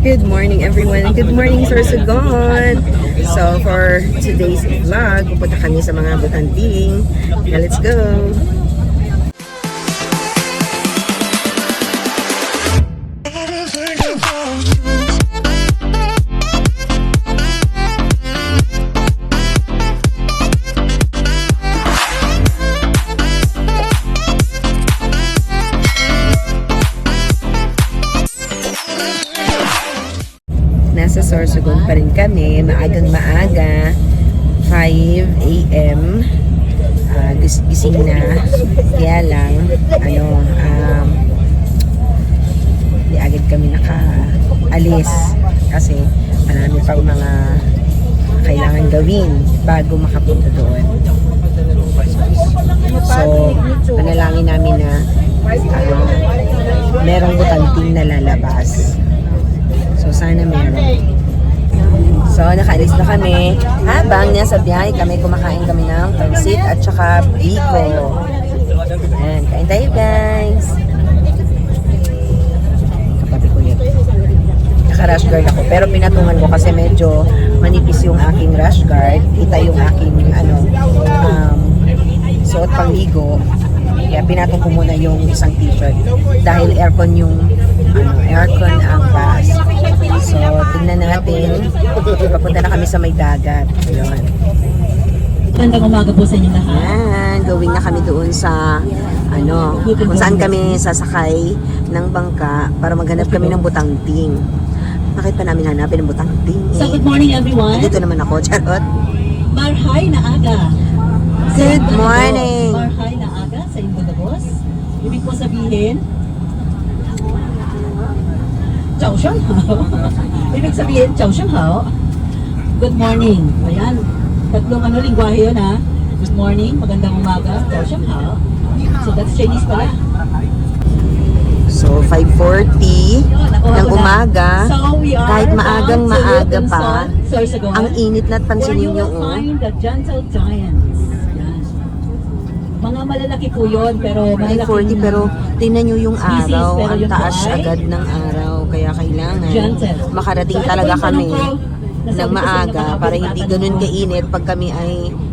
Good morning everyone and good morning Sorsogon! So for today's vlog, pupunta kami sa mga butanting. Now let's go! Nasa Sorsogon pa rin kami, maagang maaga, 5 a.m. Gising na, kaya lang, di agad kami nakaalis kasi marami pang mga kailangan gawin bago makapunta doon. So, panalangin namin na merong butanting na lalabas. So, sana meron. So, nakaalis na kami. Habang nasa biyahe kami, kumakain kami ng pansit at saka biko. Ayan, kain tayo guys. Kapabi ko yun. Naka-rush guard ako. Pero pinatungan ko kasi medyo manipis yung aking rush guard. Kita yung aking suot pang ligo. Kaya pinatong ko muna yung isang t-shirt. Dahil aircon yung aircon ang bus. So, tingnan natin. Papunta na kami sa may dagat. Ayun. Magandang umaga po sa inyo lahat. Yan, going na kami doon sa kung saan kami sasakay ng bangka para maghanap kami ng butangting. Bakit pa namin hanapin ng butangting? So, good morning everyone. Dito naman ako, charot. Marhay na aga. Good morning. Marhay na aga sa Imbudabos. Ibig po sabihin, Chow Shan Hao. Ibig sabihin, Chow Shan Hao. Good morning. Ayan. Tatlong lingwahe yun ha. Good morning, magandang umaga, Chow Shan Hao. So that's Chinese pala. So, 5:40 ng umaga. So, we are Kahit maagang maaga pa, Sorsogon, ang init na at where pansinin you nyo. will find the gentle giants. Yan. Mga malalaki po yun, pero malalaking 5:40 pero tingnan nyo yung species, araw. pero Ang yun po taas ay agad ng araw. Kaya kailangan gentle. makarating So, ito talaga po yung kami tanong ko, ng nasabi ko sa inyo maaga mga para hindi tatanong ganun ko. kainit pag kami ay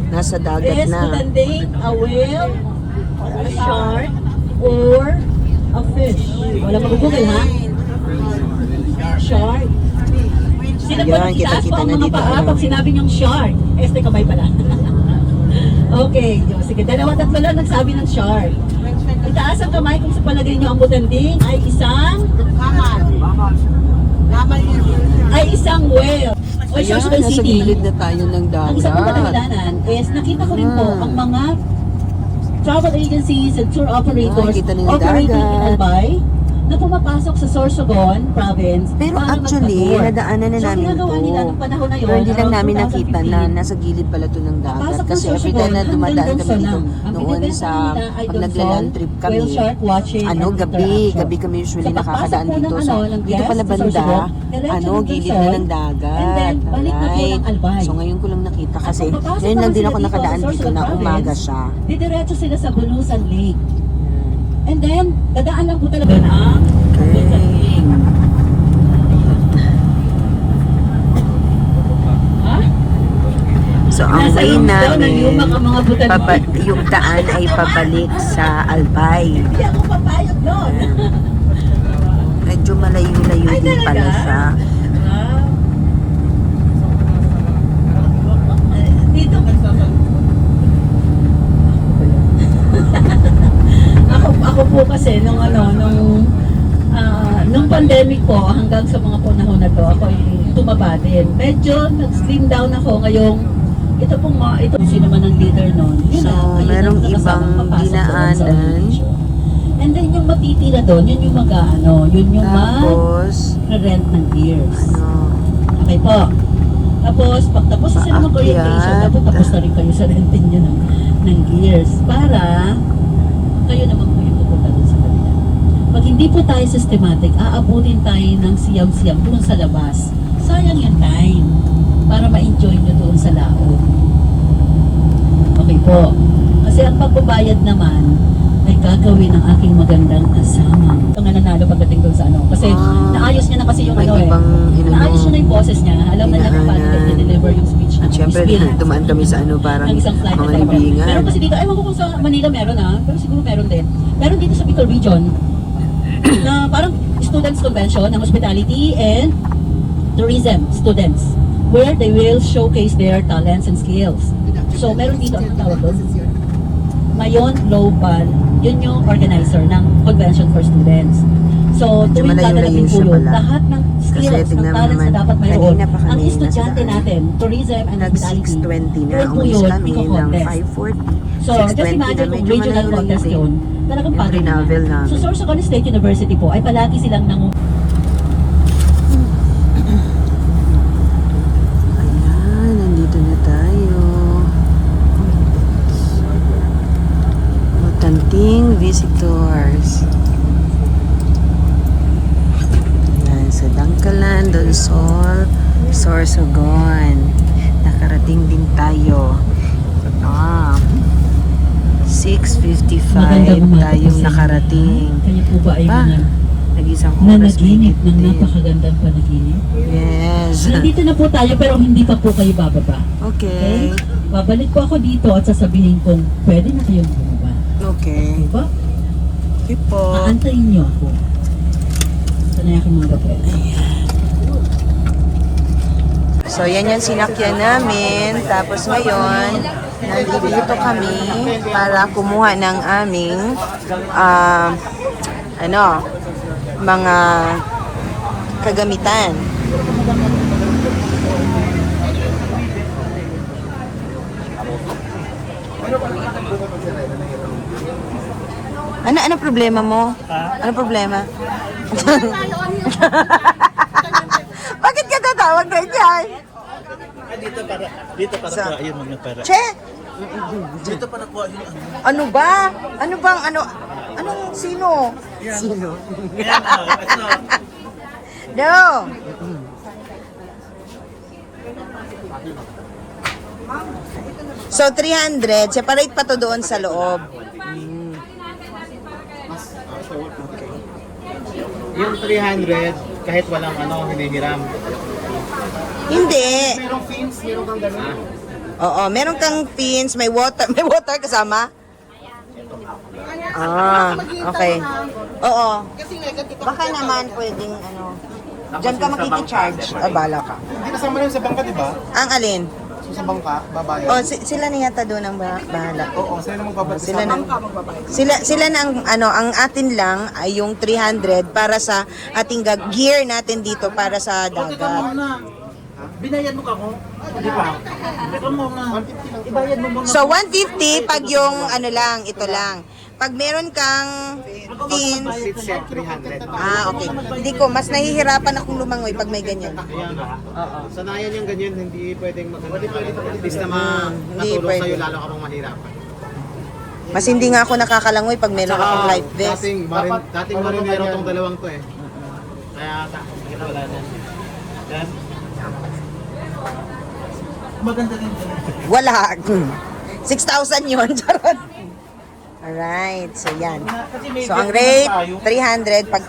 nasa dagat Is na. butanding a whale, a shark, or a fish? Wala mag-google ha? Shark. Sino po Yan, itaas kita-kita po ang na mga dito, paa ano. pag sinabi niyong shark? Este kamay pala. Okay, sige. Dalawa-tatlo lang nagsabi ng shark. Itaas ang kamay kung sa palagay niyo ang butanding ay isang whale. O Ayan, Sorsogon nasa City. gilid na tayo ng Ang isa pong dagat. kadahilanan is nakita ko rin po ang mga travel agencies and tour operators kita na yung operating in dagat. Albay na pumapasok sa Sorsogon province. Pero para actually, magpa-tour. nadaanan na So, namin ginagawa nila to. nung panahon na yun, Pero hindi lang around namin nakita na 2015. nasa gilid pala to ng dagat. Pasok Kasi ng every time na Sorsogon, dumadaan hanggang kami dito Dongson lang. Ang noon binibenta sa nila ay pag Dongson, naglaland trip kami, whale shark watching and interaction. gabi kami usually So, pagpasok nakakadaan po ng dito sa ng dito guest pala sa banda, Sorsogon, diretso ng gilid Dongson, na ng dagat. and then balik na po Alright. ng Albay. So ngayon ko lang nakita kasi At pagpasok ngayon lang naman din sila ako dito nakadaan sa dito Sorsogon na province, umaga siya. didiretso sila sa Bulusan Lake. And then, dadaan lang po talaga ang Okay. Ha? So ang Nasa way loob daw ng namin, yumak ang mga butanding. yung daan ay pabalik sa Albay. Hindi ako papayag doon. Medyo malayo-layo Ay, din pala talaga? siya. Dito. Ako po kasi nung pandemic po hanggang sa mga panahon na to ako ay tumaba din. Medyo nag-slim down ako ngayong ito sino man ang leader noon. So, merong ibang dinaanan. And then yung matitira doon, yun yung yun yung Tapos, rent ng gears. ano, Okay po. Tapos, pag tapos na sila mag-orientation, Paakyat. tapos na rin kayo sa renting nyo ng gears. Para kayo naman po yung pupunta doon sa kanila. Pag hindi po tayo systematic, aabutin tayo ng siyam-siyam doon sa labas. Sayang yung time para ma-enjoy nyo doon sa laot. Okay po. Kasi ang pagbabayad naman ay gagawin ng aking magandang kasama. Ito nga nanalo pagdating doon sa ano. Kasi naayos niya na kasi yung May ano ibang, naayos niya na yung boses niya. Alam na niya kung paano Dinaanan. niya deliver yung speech niya. At syempre, dumaan kami sa ano, parang ng isang flight mga attendant. libingan. Meron kasi dito, ewan ko kung sa Manila meron pero siguro meron din. Meron dito sa Bicol Region na parang students convention ng hospitality and tourism students where they will showcase their talents and skills. So meron dito, ang tawag doon? Mayon Global, yun yung organizer ng convention for students. So, Medyo tuwing malayo-layo dadating po siya yun, pala. lahat ng Kasi skills, ng tignan mo talents na naman, dapat mayroon, kanina pa kami ang estudyante nasa daan. natin, tourism and Nag hospitality, 6:20 na, yun po umalis yun, kami ng iko-contest. 5:40. So, just 6:20 imagine na, kung medyo regional malayo-layo contest din. yun, talagang Yung pagod travel na. namin. So, Sorsogon State University po ay palagi silang Ayan, nandito na tayo. Mutanting visitors. Ayan, sa Dangkalan, Donsol, Sorsogon. Nakarating din tayo. 6:55 tayong nakarating. Kaya po ba ay Ba, mga nag-isang oras nanaginip ng din. napakagandang panaginip? Yes. Nandito na po tayo pero hindi pa po kayo bababa. Okay. Babalik po ako dito at sasabihin kong pwede na kayong bumaba. Okay. Diba? Okay po. Aantayin niyo ako. Sanay aking mga papel. So, yan yung sinakyan namin. Tapos ngayon, nandito kami para kumuha ng aming mga kagamitan. Ano problema mo? Ano problema? Bakit ka tatawag ganyan? Dito para Sa- kuha yun mga para. Che! Dito para kuha yun ano. Ano ba? Ano bang anong sino? Sino? Ayan, ito. No! So, 300. Separate pa to doon sa loob. Yung 300, kahit walang hinihiram. Hindi. Merong fins, meron kang gano'n. Oo, meron kang pins, may water. May water kasama? Okay. Oo. Baka naman pwedeng Diyan ka makikicharge. Bala ka. Hindi kasama yun sa bangka, di ba? Ang alin? So, sa bangka, babayad. Oh, sila na yata doon ang bahala. Oo, sila na magbabayad. Sila Sa na. bangka magbabayad. Sila na ang atin lang ay yung 300 para sa ating gear natin dito para sa Teka dagat. muna. Binayad mo ka ko? Di ba? Teka muna. 150 lang. Ibayad mo muna. So 150 pag yung ito lang. Pag meron kang pins, It's set 300. okay. Hindi ko, mas nahihirapan akong lumangoy pag may ganyan. Ayan. Oo. Sanayan yung ganyan, hindi pwedeng maganda. At least na Hindi makatulong pwede. sa'yo, lalo ka pang mahirapan. Mas hindi nga ako nakakalangoy pag meron akong life vest. Dating marinero tong dalawang to eh. Kaya kita wala na. Yan. Maganda din to. Wala. 6,000 yun. Charot. Alright, so yan. So ang rate, 300 pag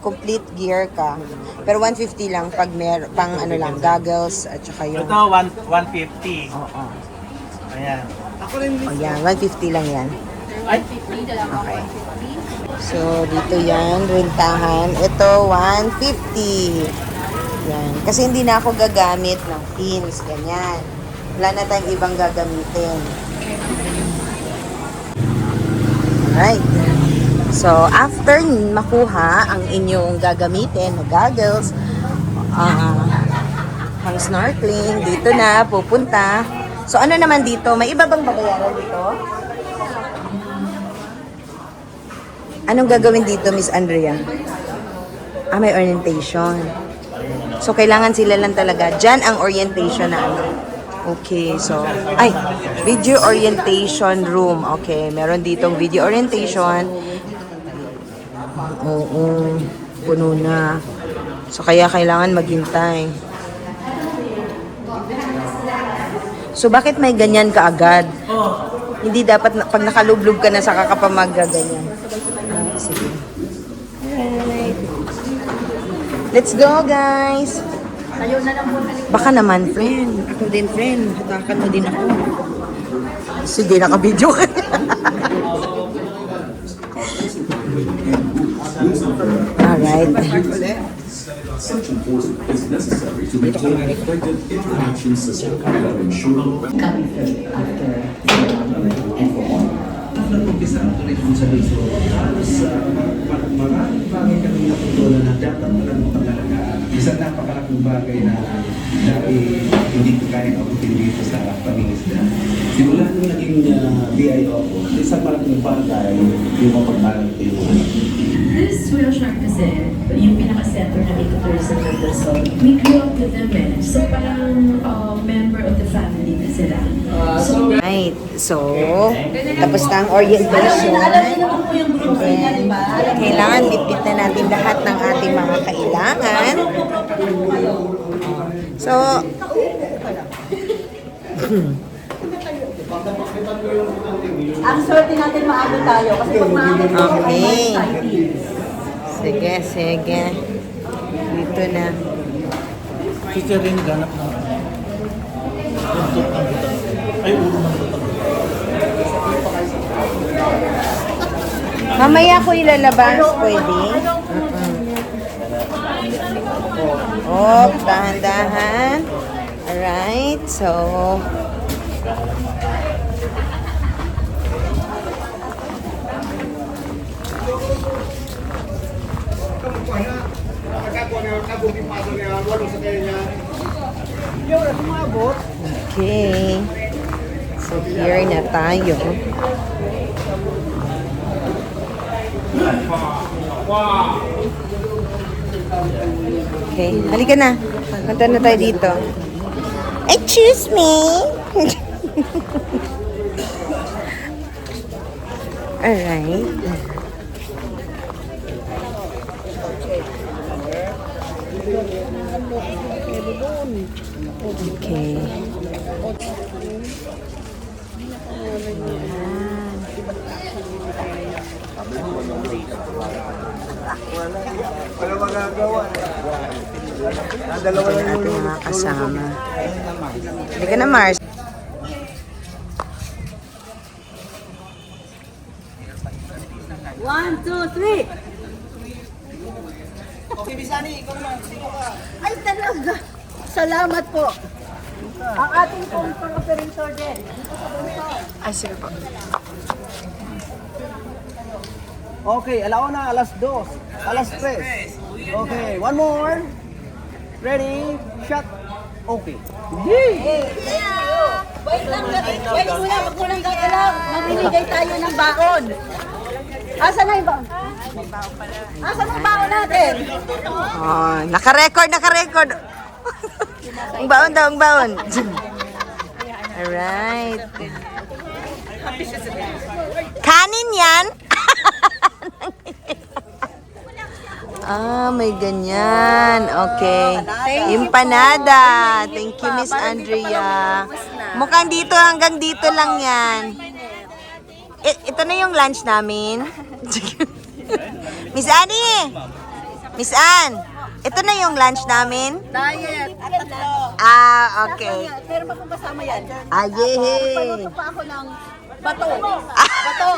complete gear ka. Pero 150 lang pag pang goggles at saka yung... Ito 150. Oo. Ayan. Ako rin O yan, 150 lang yan. Ay, Okay. So, dito yan, rentahan. Ito, 150. Yan. Kasi hindi na ako gagamit ng pins, ganyan. Wala na tayong ibang gagamitin. Alright. So, after makuha ang inyong gagamitin na goggles, ang snorkeling, dito na, pupunta. So, ano naman dito? May iba bang babayaran dito? Anong gagawin dito, Miss Andrea? May orientation. So, kailangan sila lang talaga. Diyan ang orientation na Okay, so, video orientation room. Okay, meron ditong video orientation. Oo, puno na. So, kaya kailangan maghintay. So, bakit may ganyan kaagad? Hindi dapat pag nakalublog ka na sa kakapamagaganyan. Sige. Alright. Let's go, guys. Baka naman, friend. Ako din, friend. Hatakan mo din ako. Sige, naka-video ka. Alright. Such enforcement is necessary to maintain an effective interaction system that ensure Coming through after and for all. Nag-umpisa ang tuloy kung sa liso. Halos maraming bagay kami natutunan na dapat walang pangalagaan. Isang napakalaking bagay na hindi ko kaya abutin dito sa pangingisda. Simula nung naging BIO ko, isang malaking bagay yung mapagmalang tinuhan. This whale shark kasi, yung pinaka-center ng ecotourism ng Luzon, we grew up with them eh. So parang member of the family na sila. Right. So, tapos na ang orientation. Then, kailangan bitbit na natin lahat ng ating mga kailangan. So, Ang swerte natin maaga tayo kasi pag maaga tayo, okay. Sige, sige. Dito na. Si Sir rin ganap na. Buntot ng butang. Ay, ulo ng butang. Mamaya ko ilalabas, pwede? Oh, dahan-dahan. Alright, so... Okay. So, here na tayo. Okay, halika na. Punta na tayo dito. Excuse me. Alright. Okay. Wala magagawa. Dalawa lang natin mga kasama. Halika na, Mars. One, two, three. Okay, Bisani, ikaw naman. Sino ka? Ay, talaga. Salamat po. Ang ating pong pang-operator din. Ay, sige po. Okay, alauna, alas 2, alas 3. Okay, one more. Ready, shot. Okay. Wait lang, wait muna, wag mo nang gagalaw. Mamimigay tayo ng baon. Asan na yung baon? Asan ang baon natin? Oh, naka-record, naka-record. Ang baon daw, ang baon. Alright. Kanin yan? Ah, may ganyan. Okay. Empanada. Thank you, Miss Andrea. Mukhang dito, hanggang dito lang yan. Ito na yung lunch namin. Miss Annie! Miss Ann! Ito na yung lunch namin? Diet. Ah, okay. Pero magpapasama yan. Ah, yay! Pagluto pa ako ng bato. Bato.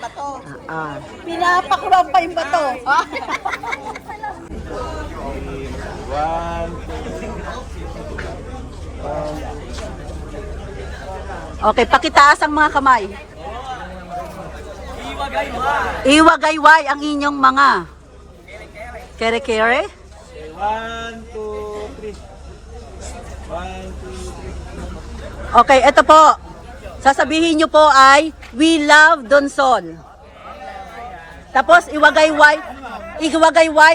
Bato. Ah. Pinapakulang pa yung bato. Okay, pakitaas ang mga kamay. Iwagayway ang inyong mga kere-kere. 1, 2, 3. 1, 2, 3. Okay, ito po. Sasabihin nyo po ay, we love Donsol. Tapos, iwagayway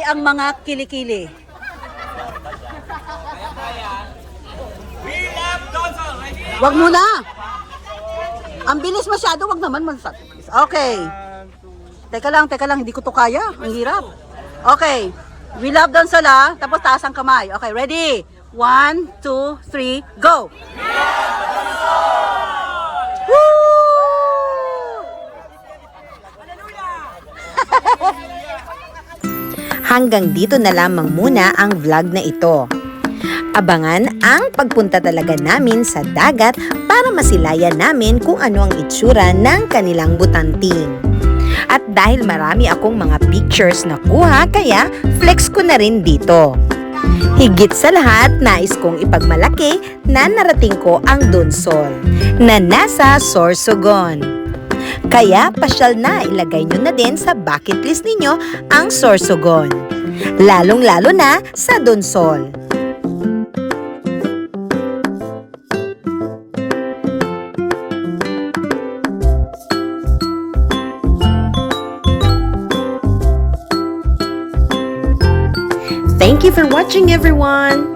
ang mga kilikili. We love Donsol! Wag muna! Ang bilis masyado, wag naman masyado. Okay. Teka lang, hindi ko to kaya. Ang hirap. Okay. We love Donsol ha. Tapos taas ang kamay. Okay, ready? 1, 2, 3, go! Woo! Hanggang dito na lamang muna ang vlog na ito. Abangan ang pagpunta talaga namin sa dagat para masilayan namin kung ano ang itsura ng kanilang butanting. At dahil marami akong mga pictures na kuha, kaya flex ko na rin dito. Higit sa lahat, nais kong ipagmalaki na narating ko ang Donsol na nasa Sorsogon. Kaya pasyal na, ilagay nyo na din sa bucket list ninyo ang Sorsogon. Lalong-lalo na sa Donsol. Thank you for watching, everyone!